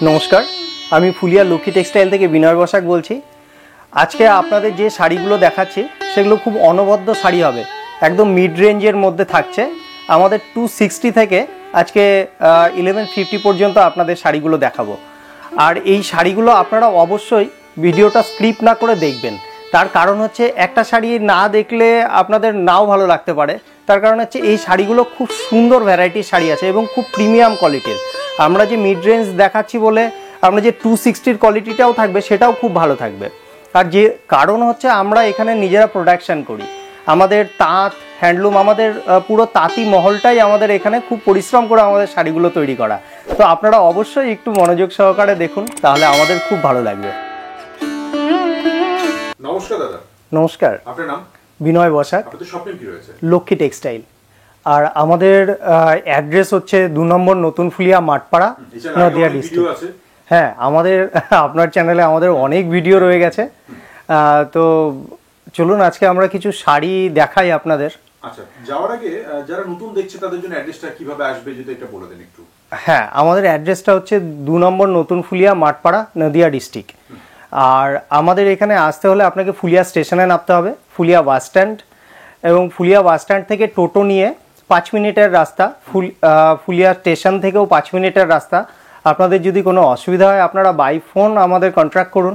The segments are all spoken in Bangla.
নমস্কার, আমি ফুলিয়া লক্ষ্মী টেক্সটাইল থেকে বিনয় বসাক বলছি। আজকে আপনাদের যে শাড়িগুলো দেখাচ্ছি সেগুলো খুব অনবদ্য শাড়ি হবে, একদম মিড রেঞ্জের মধ্যে থাকছে। আমাদের 260 থেকে আজকে 1150 পর্যন্ত আপনাদের শাড়িগুলো দেখাবো। আর এই শাড়িগুলো আপনারা অবশ্যই ভিডিওটা স্কিপ না করে দেখবেন। তার কারণ হচ্ছে একটা শাড়ি না দেখলে আপনাদের নাও ভালো লাগতে পারে। তার কারণ হচ্ছে এই শাড়িগুলো খুব সুন্দর ভ্যারাইটির শাড়ি আছে এবং খুব প্রিমিয়াম কোয়ালিটির। আমরা যে মিড রেঞ্জ দেখাচ্ছি বলে আমরা যে 260-র কোয়ালিটিটাও থাকবে সেটাও খুব ভালো থাকবে। আর যে কারণ হচ্ছে আমরা এখানে নিজেরা প্রোডাকশান করি, আমাদের তাঁত হ্যান্ডলুম, আমাদের পুরো তাঁতি মহলটাই আমাদের এখানে খুব পরিশ্রম করে আমাদের শাড়িগুলো তৈরি করা। তো আপনারা অবশ্যই একটু মনোযোগ সহকারে দেখুন, তাহলে আমাদের খুব ভালো লাগবে। নমস্কার দাদা। নমস্কার, আপনার নাম? বিনয় বসাক। আপনাদের শপ নেম কি রয়েছে? লক্ষ্মী টেক্সটাইল। আর আমাদের অ্যাড্রেস হচ্ছে 2 নম্বর নতুন ফুলিয়া মাঠপাড়া, নদিয়া ডিস্ট্রিক্ট। হ্যাঁ, আমাদের আপনার চ্যানেলে আমাদের অনেক ভিডিও রয়ে গেছে। তো চলুন আজকে আমরা কিছু শাড়ি দেখাই আপনাদের। আচ্ছা, যাওয়ার আগে যারা নতুন দেখছে তাদের জন্য অ্যাড্রেসটা কিভাবে আসবে যদি এটা বলে দেন একটু। হ্যাঁ, আমাদের অ্যাড্রেসটা হচ্ছে 2 নম্বর নতুন ফুলিয়া মাঠপাড়া, নদিয়া ডিস্ট্রিক্ট। আর আমাদের এখানে আসতে হলে আপনাকে ফুলিয়া স্টেশনে নামতে হবে, ফুলিয়া বাস স্ট্যান্ড, এবং ফুলিয়া বাস স্ট্যান্ড থেকে টোটো নিয়ে 5 মিনিটের রাস্তা, ফুলিয়া স্টেশন থেকেও 5 মিনিটের রাস্তা। আপনাদের যদি কোনো অসুবিধা হয় আপনারা বাই ফোন আমাদের কন্ট্যাক্ট করুন,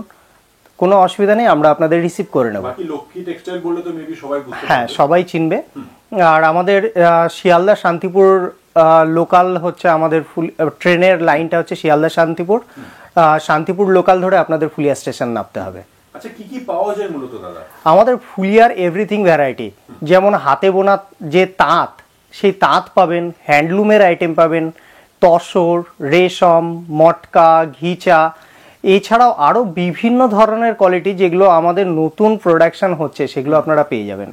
কোনো অসুবিধা নেই, আমরা আপনাদের রিসিভ করে নেব। বাকি লক্ষ্মী টেক্সটাইল বললে তো মেবি সবাই বুঝতে পারবে। হ্যাঁ, সবাই চিনবে। আর আমাদের শিয়ালদা শান্তিপুর লোকাল হচ্ছে আমাদের ট্রেনের লাইনটা হচ্ছে শিয়ালদা শান্তিপুর, শান্তিপুর লোকাল ধরে আপনাদের ফুলিয়া স্টেশন নামতে হবে। আচ্ছা, কি কি পাওয়া যায় মূলত দাদা? আমাদের ফুলিয়ার এভরিথিং ভ্যারাইটি, যেমন হাতে বোনা যে তাঁত, সেই তাঁত পাবেন, হ্যান্ডলুমের আইটেম পাবেন, তসর, রেশম, মটকা, ঘিচা, এছাড়াও আরও বিভিন্ন ধরনের কোয়ালিটি যেগুলো আমাদের নতুন প্রোডাকশন হচ্ছে সেগুলো আপনারা পেয়ে যাবেন।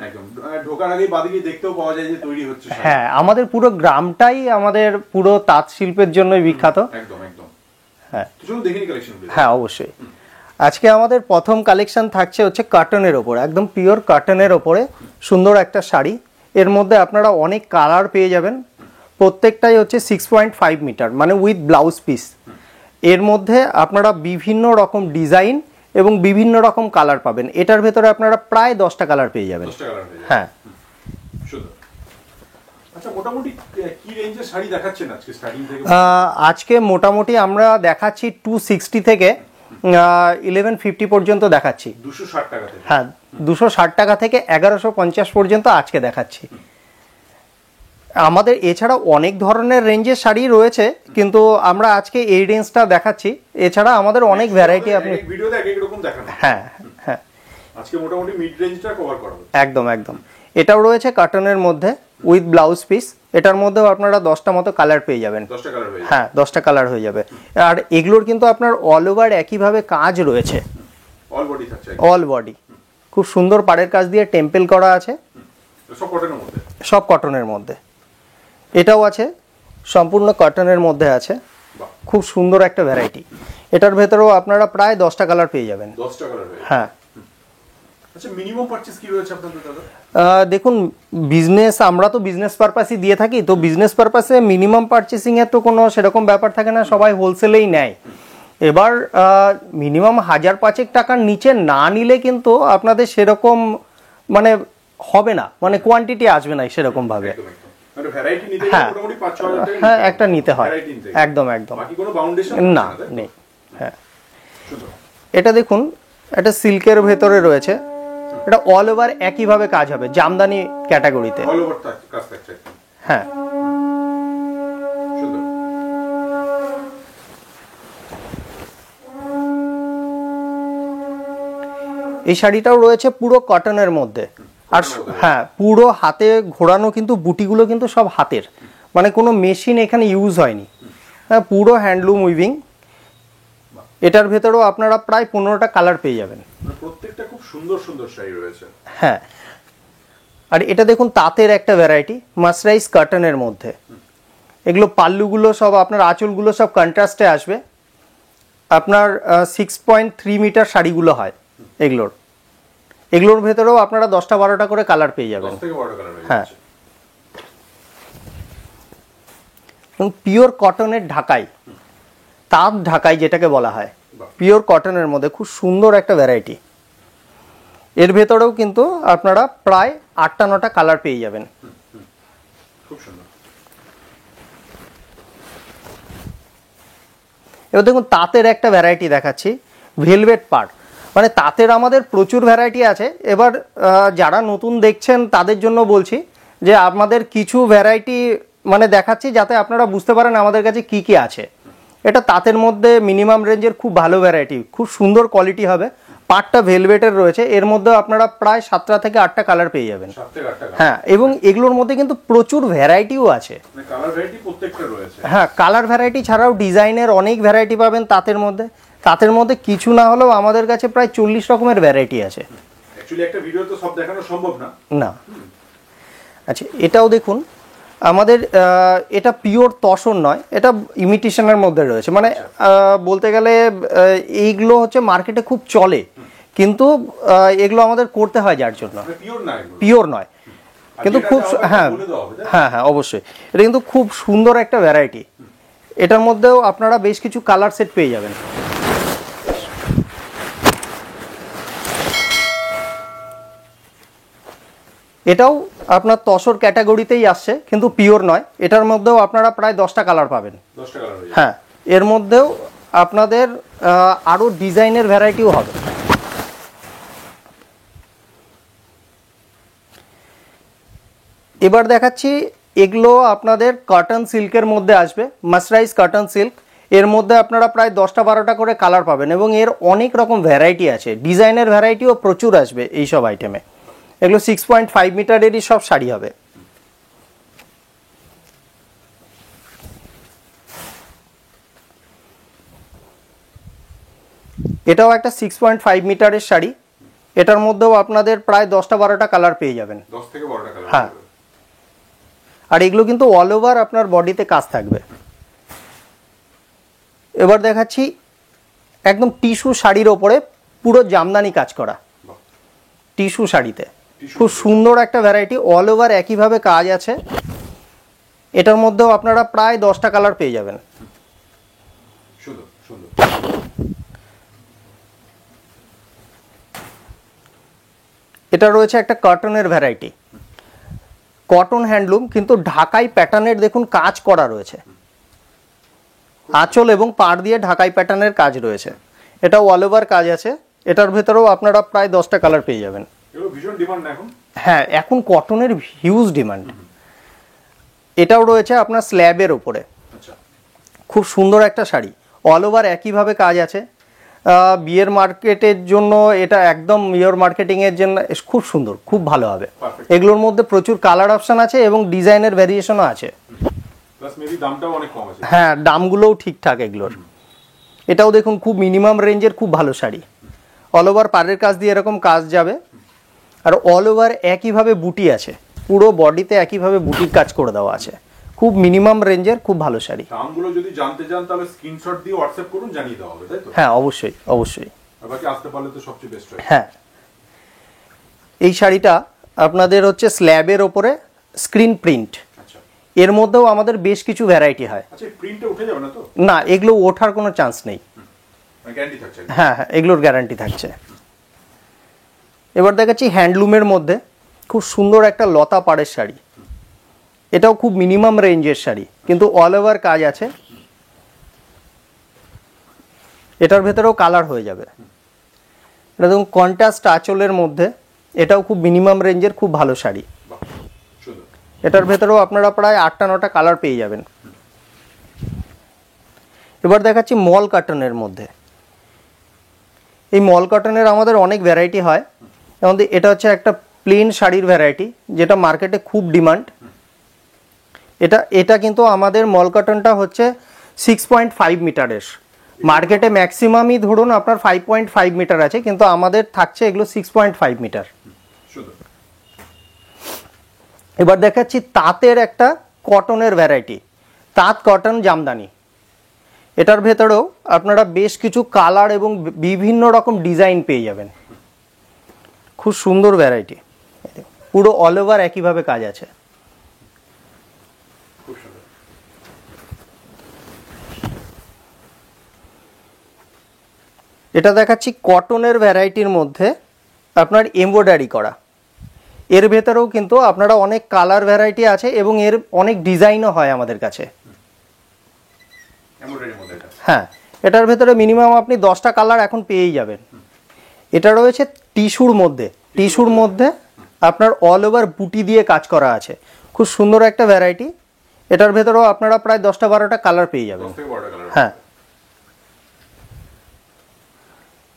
ঢোকার আগেই বাদিকে দেখতেও পাওয়া যায় যে তৈরি হচ্ছে। হ্যাঁ, আমাদের পুরো গ্রামটাই আমাদের পুরো তাঁত শিল্পের জন্যই বিখ্যাত। একদম একদম। হ্যাঁ, চলুন দেখে নিই কালেকশন। হ্যাঁ, অবশ্যই। আজকে আমাদের প্রথম কালেকশন থাকছে হচ্ছে কটনের ওপরে, একদম পিওর কটনের ওপরে সুন্দর একটা শাড়ি। এর মধ্যে আপনারা অনেক কালার পেয়ে যাবেন, প্রত্যেকটাই হচ্ছে 6.5 মিটার, মানে উইথ ব্লাউজ পিস। এর মধ্যে আপনারা বিভিন্ন রকম ডিজাইন এবং বিভিন্ন রকম কালার পাবেন। এটার ভেতরে আপনারা প্রায় 10টা কালার পেয়ে যাবেন। হ্যাঁ। আচ্ছা, মোটামুটি কি রেঞ্জের শাড়ি দেখাচ্ছেন আজকে স্টার্টিং থেকে? আজকে মোটামুটি আমরা দেখাচ্ছি 260 থেকে 1150 পর্যন্ত দেখাচ্ছি। 260 টাকা থেকে? হ্যাঁ, 260 টাকা থেকে 1150 পর্যন্ত আজকে দেখাচ্ছি। আমাদের এছাড়া অনেক ধরনের রেঞ্জের শাড়ি রয়েছে, কিন্তু আমরা আজকে এই রেঞ্জটা দেখাচ্ছি। এছাড়া আমাদের অনেক ভ্যারাইটি আপনি ভিডিওতে এক এক রকম দেখানো। হ্যাঁ হ্যাঁ, আজকে মোটামুটি মিড রেঞ্জটা কভার করা হবে। একদম একদম। এটাও রয়েছে কটনের মধ্যে উইথ ব্লাউজ পিস। এটার মধ্যেও আপনারা 10টা মতো কালার পেয়ে যাবেন। 10টা কালার হয়ে যাবে? হ্যাঁ, 10টা কালার হয়ে যাবে। আর এগুলোর কিন্তু আপনার অল ওভার একইভাবে কাজ রয়েছে, অল বডি থাকছে। অল বডি খুব সুন্দর পাড়ের কাজ দিয়ে টেম্পল করা আছে। সব কটনের মধ্যে? সব কটনের মধ্যে। এটাও আছে, সম্পূর্ণ কটনের মধ্যে আছে, খুব সুন্দর একটা ভ্যারাইটি। এটার ভেতরেও আপনারা প্রায় 10টা কালার পেয়ে যাবেন। 10টা কালার? হ্যাঁ। আচ্ছা, মিনিমাম পারচেজ কি রয়েছে আপনাদের দাদা? দেখুন, বিজনেস, আমরা তো বিজনেস পারপাসই দিয়ে থাকি, তো বিজনেস পারপাসে মিনিমাম পারচেসিং এর তো কোনো সেরকম ব্যাপার থাকে না, সবাই হোলসেলেই নেয়। এবার মিনিমাম 1005 টাকার নিচে না নিলে কিন্তু আপনাদের সেরকম মানে হবে না, মানে কোয়ান্টিটি আসবে না সেরকম ভাবে। হ্যাঁ, একটা নিতে হয়, একদম একদম, না নেই। হ্যাঁ, এটা দেখুন, এটা সিল্কের ভেতরে রয়েছে, এটা অল ওভার একইভাবে কাজ হবে, জামদানি ক্যাটাগরিতে। হ্যাঁ, এই শাড়িটাও রয়েছে পুরো কটনের মধ্যে। আর হ্যাঁ, পুরো হাতে ঘোরানো, কিন্তু বুটিগুলো কিন্তু সব হাতের, মানে কোনো মেশিন এখানে ইউজ হয়নি। হ্যাঁ, পুরো হ্যান্ডলুম উইভিং। এটার ভেতরেও আপনারা প্রায় 15টা কালার পেয়ে যাবেন। প্রত্যেকটা খুব সুন্দর সুন্দর শাড়ি রয়েছে। হ্যাঁ, আর এটা দেখুন তাঁতের একটা ভ্যারাইটি, মাসরাইজ কটনের মধ্যে। এগুলো পাল্লুগুলো সব আপনার, আঁচলগুলো সব কন্ট্রাস্টে আসবে। আপনার 6.3 মিটার শাড়িগুলো হয় এগুলোর ভেতরেও আপনারা 10টা 12টা করে কালার পেয়ে যাবেন। হ্যাঁ, পিওর কটনের ঢাকাই, তাঁত ঢাকাই যেটাকে বলা হয়, বাহ। পিওর কটনের মধ্যে খুব সুন্দর একটা ভ্যারাইটি। এর ভেতরেও কিন্তু আপনারা প্রায় 8টা-9টা কালার পেয়ে যাবেন। খুব সুন্দর। এবার দেখুন তাঁতের একটা ভ্যারাইটি দেখাচ্ছি, ভেলভেট পাড়। মানে তাঁতের আমাদের প্রচুর ভ্যারাইটি আছে। এবার যারা নতুন দেখছেন তাদের জন্য বলছি যে আমাদের কিছু ভ্যারাইটি মানে দেখাচ্ছি যাতে আপনারা বুঝতে পারেন আমাদের কাছে কি কি আছে। এটা তাঁতের মধ্যে মিনিমাম রেঞ্জের খুব ভালো ভ্যারাইটি, খুব সুন্দর কোয়ালিটি হবে। পাড়টা ভেলভেটের রয়েছে, এর মধ্যে আপনারা প্রায় 7টা থেকে 8টা কালার পেয়ে যাবেন। 7 থেকে 8টা কালার। হ্যাঁ, এবং এগুলোর মধ্যে কিন্তু প্রচুর ভ্যারাইটিও আছে। মানে কালার ভ্যারাইটি প্রত্যেকটা রয়েছে। হ্যাঁ, কালার ভ্যারাইটি ছাড়াও ডিজাইনের অনেক ভ্যারাইটি পাবেন তাঁতের মধ্যে। তাঁতের মধ্যে কিছু না হলেও আমাদের কাছে প্রায় 40 রকমের ভ্যারাইটি আছে। অ্যাকচুয়ালি একটা ভিডিও তো সব দেখানো সম্ভব না। না। আচ্ছা, এটাও দেখুন আমাদের এটা পিওর তসর নয়, এটা ইমিটেশনের মধ্যে রয়েছে। মানে বলতে গেলে এইগুলো হচ্ছে মার্কেটে খুব চলে, কিন্তু এগুলো আমাদের করতে হয় যার জন্য। মানে পিওর না এগুলো। পিওর নয়, কিন্তু খুব হ্যাঁ হ্যাঁ হ্যাঁ অবশ্যই। এটা কিন্তু খুব সুন্দর একটা ভ্যারাইটি। এটার মধ্যেও আপনারা বেশ কিছু কালার সেট পেয়ে যাবেন। এটাও আপনার তসর ক্যাটাগরিতেই আসছে, কিন্তু পিওর নয়। এটার মধ্যেও আপনারা প্রায় 10টা কালার পাবেন। 10টা কালার হয়ে যাবে। হ্যাঁ, এর মধ্যেও আপনাদের আরও ডিজাইনের ভ্যারাইটিও হবে। এবার দেখাচ্ছি, এগুলো আপনাদের কটন সিল্কের মধ্যে আসবে, মাসরাইজ কটন সিল্ক। এর মধ্যে আপনারা প্রায় 10টা-12টা করে কালার পাবেন, এবং এর অনেক রকম ভ্যারাইটি আছে। ডিজাইনের ভ্যারাইটিও প্রচুর আসবে এইসব আইটেমে। এগুলো 6.5 মিটারেরই সব শাড়ি হবে। এটাও একটা 6.5 মিটারের শাড়ি। এটার মধ্যেও আপনাদের প্রায় 10টা-12টা কালার পেয়ে যাবেন। 10 থেকে 12টা কালার। হ্যাঁ, আর এগুলো কিন্তু অল ওভার আপনার বডিতে কাজ থাকবে। এবার দেখাচ্ছি একদম টিস্যু শাড়ির ওপরে পুরো জামদানি কাজ করা, টিস্যু শাড়িতে খুব সুন্দর একটা ভ্যারাইটি। অল ওভার একইভাবে কাজ আছে। এটার মধ্যেও আপনারা প্রায় 10টা কালার পেয়ে যাবেন। সুন্দর সুন্দর। এটা রয়েছে একটা কটনের ভ্যারাইটি, কটন হ্যান্ডলুম, কিন্তু ঢাকাই প্যাটার্নের দেখুন কাজ করা রয়েছে। আঁচল এবং পাড় দিয়ে ঢাকাই প্যাটার্নের কাজ রয়েছে। এটা অল ওভার কাজ আছে। এটার ভেতরেও আপনারা প্রায় 10টা কালার পেয়ে যাবেন। এগুলো ভীষণ ডিমান্ড এখন। হ্যাঁ, এখন কটনের হিউজ ডিমান্ড। এটাও রয়েছে আপনার স্ল্যাবের ওপরে, আচ্ছা, খুব সুন্দর একটা শাড়ি। অল ওভার একইভাবে কাজ আছে। বিয়ের মার্কেটের জন্য এটা একদম বিয়ের মার্কেটিংয়ের জন্য খুব সুন্দর, খুব ভালো হবে। Perfect. এগুলোর মধ্যে প্রচুর কালার অপশান আছে এবং ডিজাইনের ভ্যারিয়েশনও আছে। প্লাস মেবি দামটাও অনেক কম আছে। হ্যাঁ, দামগুলোও ঠিকঠাক এগুলোর। এটাও দেখুন খুব মিনিমাম রেঞ্জের খুব ভালো শাড়ি। অল ওভার পাড়ের কাজ দিয়ে এরকম কাজ যাবে, আর অল ওভার একইভাবে বুটি আছে, পুরো বডিতে একইভাবে বুটির কাজ করে দেওয়া আছে। খুব মিনিমাম রেঞ্জের খুব ভালো শাড়ি। দামগুলো যদি জানতে চান তাহলে স্ক্রিনশট দিয়ে হোয়াটসঅ্যাপ করুন, জানিয়ে দেওয়া হবে, তাই তো? হ্যাঁ, অবশ্যই অবশ্যই। আর বাকি আসতে পারলে তো সবচেয়ে বেস্ট হয়। হ্যাঁ, এই শাড়িটা আপনাদের হচ্ছে স্ল্যাবের ওপরে স্ক্রিন প্রিন্ট। আচ্ছা এর মধ্যেও আমাদের বেশ কিছু ভ্যারাইটি হয়। আচ্ছা, প্রিন্টটা উঠে যাবে না তো? না, এগুলো ওঠার কোনো চান্স নেই। মানে গ্যারান্টি থাকছে? হ্যাঁ হ্যাঁ, এগুলোর গ্যারান্টি থাকছে। এবার দেখাচ্ছি হ্যান্ডলুমের মধ্যে খুব সুন্দর একটা লতা পাড়ের শাড়ি। এটাও খুব মিনিমাম রেঞ্জের শাড়ি, কিন্তু অল ওভার কাজ আছে। এটার ভেতরেও কালার হয়ে যাবে। এটা দেখুন কন্ট্রাস্ট আঁচলের মধ্যে, এটাও খুব মিনিমাম রেঞ্জের খুব ভালো শাড়ি। বাহ, সুন্দর। এটার ভেতরেও আপনারা প্রায় 8টা-9টা কালার পেয়ে যাবেন। এবার দেখাচ্ছি মল কটনের মধ্যে। এই মল কটনের আমাদের অনেক ভ্যারাইটি হয়। যেমন এটা হচ্ছে একটা প্লেন শাড়ির ভ্যারাইটি, যেটা মার্কেটে খুব ডিমান্ড। এটা কিন্তু আমাদের মল কটনটা হচ্ছে 6.5 মিটারের। মার্কেটে ম্যাক্সিমামই ধরুন আপনার 5.5 মিটার আছে, কিন্তু আমাদের থাকছে এগুলো 6.5 মিটার। সুন্দর। এবার দেখাচ্ছি তাঁতের একটা কটনের ভ্যারাইটি, তাঁত কটন জামদানি। এটার ভেতরেও আপনারা বেশ কিছু কালার এবং বিভিন্ন রকম ডিজাইন পেয়ে যাবেন। খুব সুন্দর ভ্যারাইটি, পুরো অল ওভার একইভাবে কাজ আছে। খুব সুন্দর। এটা দেখাচ্ছি কটনের ভ্যারাইটির মধ্যে আপনার এমব্রয়ডারি করা। এর ভেতরেও কিন্তু আপনারা অনেক কালার ভ্যারাইটি আছে এবং এর অনেক ডিজাইনও হয় আমাদের কাছে। হ্যাঁ, এটার ভেতরে মিনিমাম আপনি 10টা কালার এখন পেয়েই যাবেন। এটা রয়েছে টিস্যুর মধ্যে আপনার অল ওভার বুটি দিয়ে কাজ করা আছে, খুব সুন্দর একটা ভ্যারাইটি। এটার ভেতরেও আপনারা প্রায় 10টা-12টা কালার পেয়ে যাবেন। হ্যাঁ,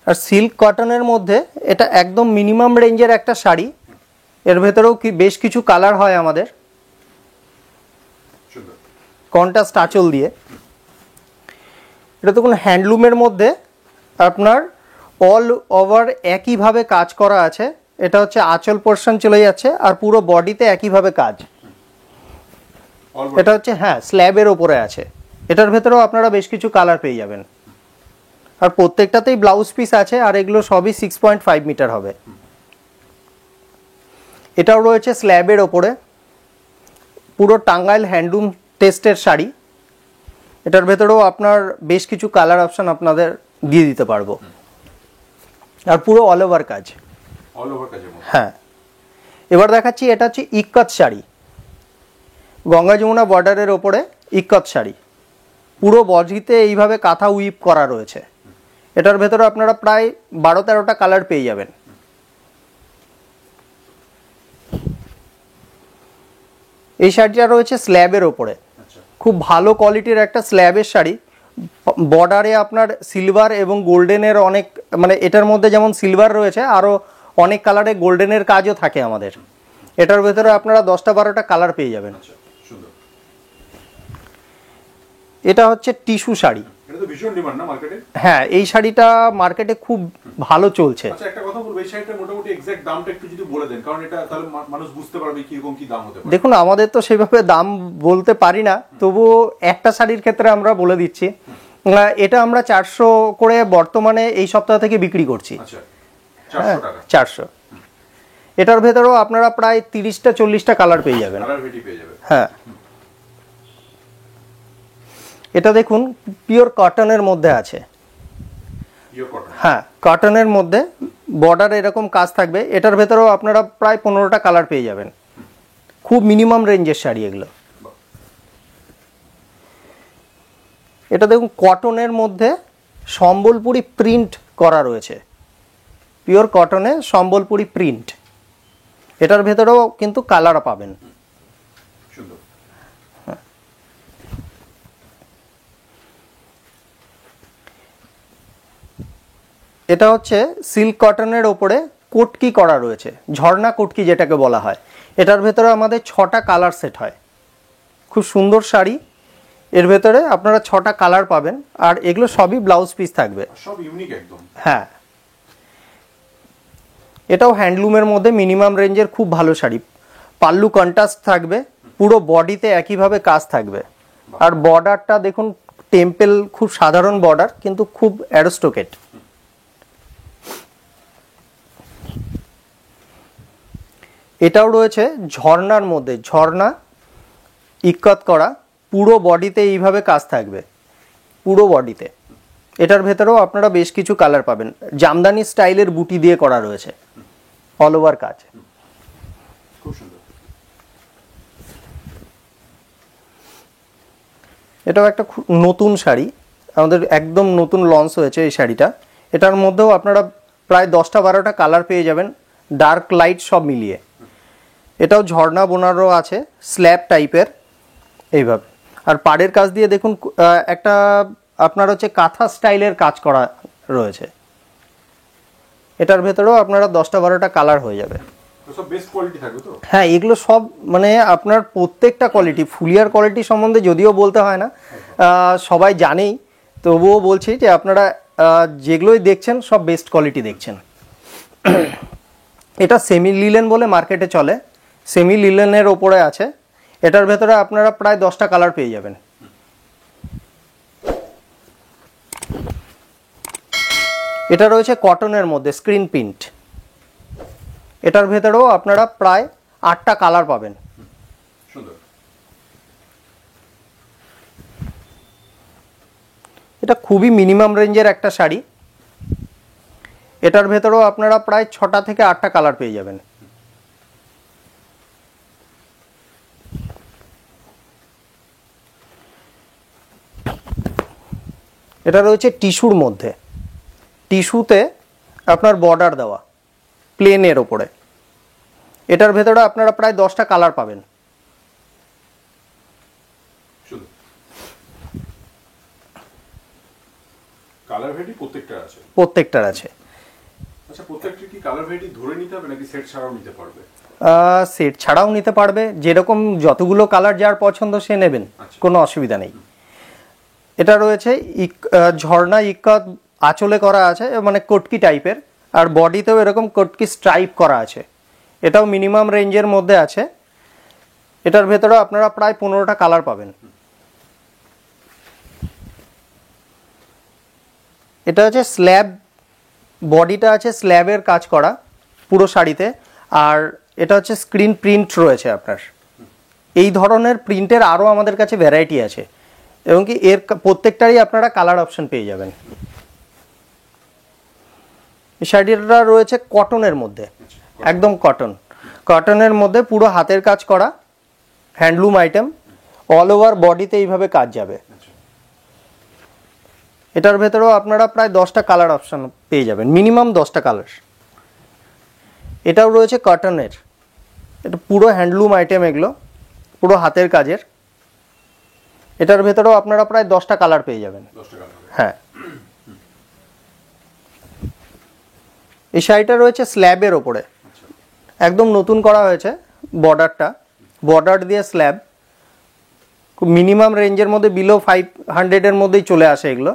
আর সিল্ক কটনের মধ্যে এটা একদম মিনিমাম রেঞ্জের একটা শাড়ি। এর ভেতরেও বেশ কিছু কালার হয় আমাদের, কন্ট্রাস্ট আঁচল দিয়ে। এটা দেখুন হ্যান্ডলুমের মধ্যে আপনার অল ওভার একইভাবে কাজ করা আছে। এটা হচ্ছে আঁচল পোর্শন চলে যাচ্ছে আর পুরো বডিতে একইভাবে কাজ। এটা হচ্ছে হ্যাঁ স্ল্যাবের ওপরে আছে। এটার ভেতরেও আপনারা বেশ কিছু কালার পেয়ে যাবেন। আর প্রত্যেকটাতেই ব্লাউজ পিস আছে আর এগুলো সবই 6.5 মিটার হবে। এটাও রয়েছে স্ল্যাবের ওপরে, পুরো টাঙ্গাইল হ্যান্ডলুম টেস্টের শাড়ি। এটার ভেতরেও আপনার বেশ কিছু কালার অপশন আপনাদের দিয়ে দিতে পারবো। আর পুরো অল ওভার কাজ। হ্যাঁ, এবার দেখাচ্ছি এটা হচ্ছে ইক্কত শাড়ি, গঙ্গা যমুনা বর্ডারের ওপরে ইক্কত শাড়ি। পুরো বডিতে এইভাবে কাঁথা উইপ করা রয়েছে। এটার ভেতরে আপনারা প্রায় 12-13টা কালার পেয়ে যাবেন। এই শাড়িটা রয়েছে স্ল্যাবের ওপরে, খুব ভালো কোয়ালিটির একটা স্ল্যাবের শাড়ি। বর্ডারে আপনার সিলভার এবং গোল্ডেনের অনেক, মানে এটার মধ্যে যেমন সিলভার রয়েছে আরও অনেক কালারে গোল্ডেনের কাজও থাকে আমাদের। এটার ভেতরে আপনারা 10টা-12টা কালার পেয়ে যাবেন। এটা হচ্ছে টিস্যু শাড়ি। এটা তো ভীষণ ডিমান্ড না মার্কেটে? হ্যাঁ, এই শাড়িটা মার্কেটে খুব ভালো চলছে। আচ্ছা, একটা কথা বলবো, এই শাড়িটার মোটামুটি এক্সাক্ট দামটা একটু যদি বলে দেন, কারণ এটা তাহলে মানুষ বুঝতে পারবে কিরকম কি দাম হতে পারে। দেখুন, আমাদের তো সেভাবে দাম বলতে পারি না, তবুও একটা শাড়ির ক্ষেত্রে আমরা বলে দিচ্ছি। এটা আমরা 400 করে বর্তমানে এই সপ্তাহ থেকে বিক্রি করছি। আচ্ছা, 400 টাকা। 400। এটার ভেতরেও আপনারা প্রায় 30টা-40টা কালার পেয়ে যাবেন। কালার ভেটি পেয়ে যাবেন। হ্যাঁ, এটা দেখুন পিওর কটনের মধ্যে আছে। হ্যাঁ, কটনের মধ্যে বর্ডার এরকম কাজ থাকবে। এটার ভেতরেও আপনারা প্রায় 15টা কালার পেয়ে যাবেন। খুব মিনিমাম রেঞ্জের শাড়ি এগুলো। এটা দেখুন কটনের মধ্যে সম্বলপুরি প্রিন্ট করা রয়েছে, পিওর কটনে সম্বলপুরি প্রিন্ট। এটার ভেতরেও কিন্তু কালার পাবেন। এটা হচ্ছে সিল্ক কটনের ওপরে কোটকি করা রয়েছে, ঝর্ণা কোটকি যেটাকে বলা হয়। এটার ভেতরে আমাদের 6টা কালার সেট হয়। খুব সুন্দর শাড়ি। এর ভেতরে আপনারা 6টা কালার পাবেন আর এগুলো সবই ব্লাউজ পিস থাকবে, সব ইউনিক একদম। হ্যাঁ, এটাও হ্যান্ডলুমের মধ্যে মিনিমাম রেঞ্জের খুব ভালো শাড়ি। পাল্লু কন্ট্রাস্ট থাকবে, পুরো বডিতে একইভাবে কাজ থাকবে। আর বর্ডারটা দেখুন টেম্পল, খুব সাধারণ বর্ডার কিন্তু খুব অ্যারোস্টোকেট। এটাও রয়েছে ঝর্ণার মধ্যে, ঝর্ণা ইক্কত করা, পুরো বডিতে এইভাবে কাজ থাকবে, পুরো বডিতে। এটার ভেতরেও আপনারা বেশ কিছু কালার পাবেন। জামদানি স্টাইলের বুটি দিয়ে করা রয়েছে, অল ওভার কাজ। খুব সুন্দর। এটাও একটা নতুন শাড়ি, আমাদের একদম নতুন লঞ্চ হয়েছে এই শাড়িটা। এটার মধ্যেও আপনারা প্রায় 10টা-12টা কালার পেয়ে যাবেন, ডার্ক লাইট সব মিলিয়ে। এটাও ঝর্ণা বোনারও আছে, স্ল্যাব টাইপের এইভাবে। আর পাড়ের কাজ দিয়ে দেখুন একটা আপনার হচ্ছে কাঁথা স্টাইলের কাজ করা রয়েছে। এটার ভেতরেও আপনারা 10টা-12টা কালার হয়ে যাবে। সব বেস্ট কোয়ালিটি থাকবে তো? হ্যাঁ, এগুলো সব মানে আপনার প্রত্যেকটা কোয়ালিটি, ফুলিয়ার কোয়ালিটি সম্বন্ধে যদিও বলতে হয় না, সবাই জানেই, তবুও বলছি যে আপনারা যেগুলোই দেখছেন সব বেস্ট কোয়ালিটি দেখছেন। এটা সেমি লিলেন বলে মার্কেটে চলে, সেমি লিলেনের ওপরে আছে। এটার ভেতরে আপনারা প্রায় 10টা কালার পেয়ে যাবেন। এটা রয়েছে কটনের মধ্যে স্ক্রিন প্রিন্ট। এটার ভেতরেও আপনারা প্রায় 8টা কালার পাবেন। এটা খুবই মিনিমাম রেঞ্জের একটা শাড়ি। এটার ভেতরেও আপনারা প্রায় 6টা থেকে 8টা কালার পেয়ে যাবেন। এটা রয়েছে টিস্যুর মধ্যে, টিস্যুতে আপনার বর্ডার দেওয়া প্লেনের ওপরে। এটার ভেতরে আপনারা প্রায় 10টা কালার পাবেন। কালার ভ্যারাইটি প্রত্যেকটার আছে? প্রত্যেকটার আছে। আচ্ছা, প্রত্যেকটা কি কালার ভ্যারাইটি ধরে নিতে হবে নাকি সেট ছাড়াও নিতে পারবে? সেট ছাড়াও নিতে পারবে, যেরকম যতগুলো কালার যার পছন্দ সে নেবেন, কোনো অসুবিধা নেই। এটা রয়েছে ঝর্ণা ইক্কাত আঁচলে করা আছে, মানে কটকি টাইপের, আর বডিতেও এরকম কটকি স্ট্রাইপ করা আছে। এটাও মিনিমাম রেঞ্জের মধ্যে আছে। এটার ভেতরে আপনারা প্রায় 15টা কালার পাবেন। এটা হচ্ছে স্ল্যাব, বডিটা আছে স্ল্যাবের কাজ করা পুরো শাড়িতে, আর এটা হচ্ছে স্ক্রিন প্রিন্ট রয়েছে আপনার। এই ধরনের প্রিন্টের আরও আমাদের কাছে ভ্যারাইটি আছে, এবং কি এর প্রত্যেকটারই আপনারা কালার অপশন পেয়ে যাবেন। এই শাড়িটা রয়েছে কটনের মধ্যে, একদম কটনের মধ্যে পুরো হাতের কাজ করা হ্যান্ডলুম আইটেম, অল ওভার বডিতে এইভাবে কাজ যাবে। এটার ভেতরেও আপনারা প্রায় 10টা কালার অপশন পেয়ে যাবেন, মিনিমাম 10টা কালার। এটাও রয়েছে কটনের, এটা পুরো হ্যান্ডলুম আইটেম, এগুলো পুরো হাতের কাজের। এটার ভেতরেও আপনারা প্রায় 10টা কালার পেয়ে যাবেন। হ্যাঁ, এই শাড়িটা রয়েছে স্ল্যাবের ওপরে, একদম নতুন করা হয়েছে। বর্ডার দিয়ে স্ল্যাব, খুব মিনিমাম রেঞ্জের মধ্যে, বিলো 500-এর মধ্যেই চলে আসে এগুলো।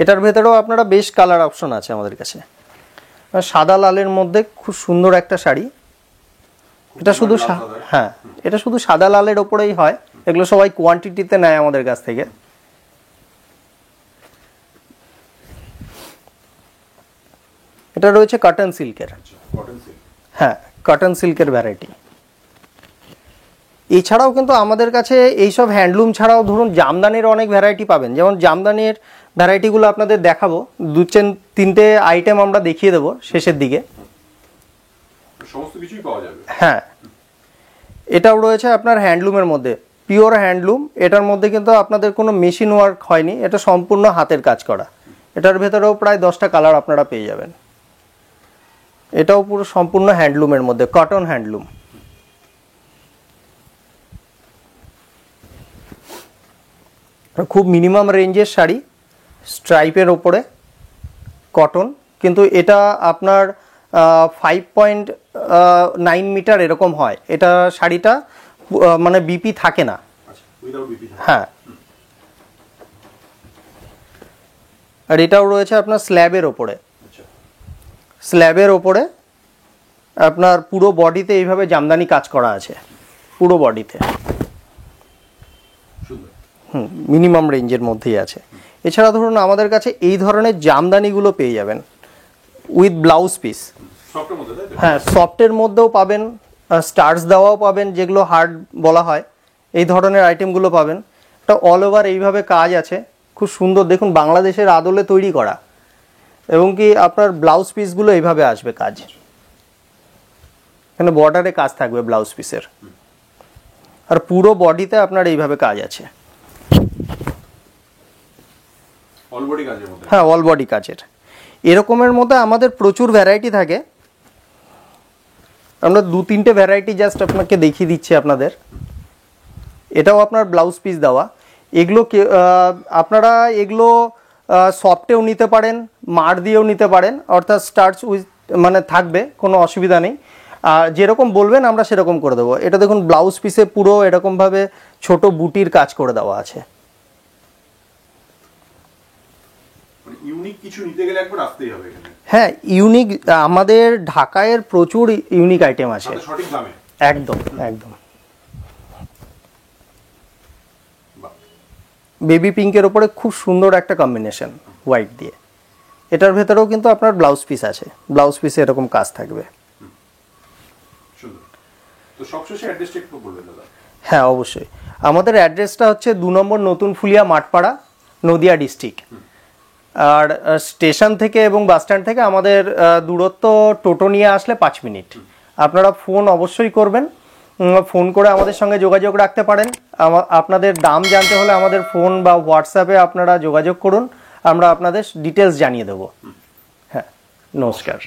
এটার ভেতরেও আপনারা বেশ কালার অপশন আছে আমাদের কাছে। সাদা লালের মধ্যে খুব সুন্দর একটা শাড়ি। এটা শুধু হ্যাঁ, এটা শুধু সাদা লালের ওপরেই হয়, এগুলো সবাই কোয়ান্টিটিতে নেয় আমাদের কাছ থেকে। এটা রয়েছে কটন সিল্কের। হ্যাঁ, কটন সিল্কের ভ্যারাইটি। এছাড়াও কিন্তু আমাদের কাছে এইসব হ্যান্ডলুম ছাড়াও ধরুন জামদানির অনেক ভ্যারাইটি পাবেন। যেমন জামদানির ভ্যারাইটিগুলো আপনাদের দেখাবো, 2-3টে আইটেম আমরা দেখিয়ে দেবো শেষের দিকে। সমস্ত কিছুই পাওয়া যাবে। হ্যাঁ, এটাও রয়েছে আপনার হ্যান্ডলুমের মধ্যে, পিওর হ্যান্ডলুম। এটার মধ্যে কিন্তু আপনাদের কোনো মেশিন ওয়ার্ক হয়নি, এটা সম্পূর্ণ হাতের কাজ করা। এটার ভেতরেও প্রায় 10টা কালার আপনারা পেয়ে যাবেন। এটাও পুরো সম্পূর্ণ হ্যান্ডলুমের মধ্যে, কটন হ্যান্ডলুম। খুব মিনিমাম রেঞ্জের শাড়ি, স্ট্রাইপের ওপরে কটন, কিন্তু এটা আপনার 5.9 মিটার এরকম হয়। এটা শাড়িটা মানে বিপি থাকে না। হ্যাঁ, আর এটাও রয়েছে আপনার স্ল্যাবের ওপরে। স্ল্যাবের ওপরে আপনার পুরো বডিতে এইভাবে জামদানি কাজ করা আছে, পুরো বডিতে। মিনিমাম রেঞ্জের মধ্যেই আছে। এছাড়া ধরুন আমাদের কাছে এই ধরনের জামদানিগুলো পেয়ে যাবেন উইথ ব্লাউজ পিস। হ্যাঁ, সফটের মধ্যেও পাবেন, স্টার্স দেওয়াও পাবেন, যেগুলো হার্ড বলা হয়, এই ধরনের আইটেমগুলো পাবেন। এটা অল ওভার এইভাবে কাজ আছে, খুব সুন্দর। দেখুন, বাংলাদেশের আদলে তৈরি করা, এবং কি আপনার ব্লাউজ পিসগুলো এইভাবে আসবে কাজ, এখানে বর্ডারে কাজ থাকবে ব্লাউজ পিসের, আর পুরো বডিতে আপনার এইভাবে কাজ আছে। হ্যাঁ, অল বডি কাজের। এরকমের মধ্যে আমাদের প্রচুর ভ্যারাইটি থাকে। আমরা 2-3টে ভ্যারাইটি জাস্ট আপনাকে দেখিয়ে দিচ্ছি আপনাদের। এটাও আপনার ব্লাউজ পিস দেওয়া। এগুলো আপনারা এগুলো সফটেও নিতে পারেন, মার দিয়েও নিতে পারেন, অর্থাৎ স্টার্চ উইথ মানে থাকবে, কোনো অসুবিধা নেই। আর যেরকম বলবেন আমরা সেরকম করে দেবো। এটা দেখুন, ব্লাউজ পিসে পুরো এরকমভাবে ছোট বুটির কাজ করে দেওয়া আছে। ইউনিক কিছু নিতে গেলে একবার আসতেই হবে এখানে। হ্যাঁ, ইউনিক, আমাদের ঢাকায় প্রচুর ইউনিক আইটেম আছে, সঠিক দামে। একদম একদম। বেবি পিঙ্কের ওপরে খুব সুন্দর একটা কম্বিনেশন হোয়াইট দিয়ে। এটার ভেতরেও কিন্তু আপনার ব্লাউজ পিস আছে, ব্লাউজ পিসে এরকম কাজ থাকবে। তো সবশেষে অ্যাড্রেসটা একটু বলবেন দাদা। হ্যাঁ, অবশ্যই। আমাদের অ্যাড্রেসটা হচ্ছে 2 নম্বর নতুন ফুলিয়া মাঠপাড়া, নদিয়া ডিস্ট্রিক্ট। আর স্টেশন থেকে এবং বাস স্ট্যান্ড থেকে আমাদের দূরত্ব টোটো নিয়ে আসলে 5 মিনিট। আপনারা ফোন অবশ্যই করবেন, ফোন করে আমাদের সঙ্গে যোগাযোগ রাখতে পারেন। আপনাদের দাম জানতে হলে আমাদের ফোন বা হোয়াটসঅ্যাপে আপনারা যোগাযোগ করুন, আমরা আপনাদের ডিটেলস জানিয়ে দেবো। হ্যাঁ, নমস্কার।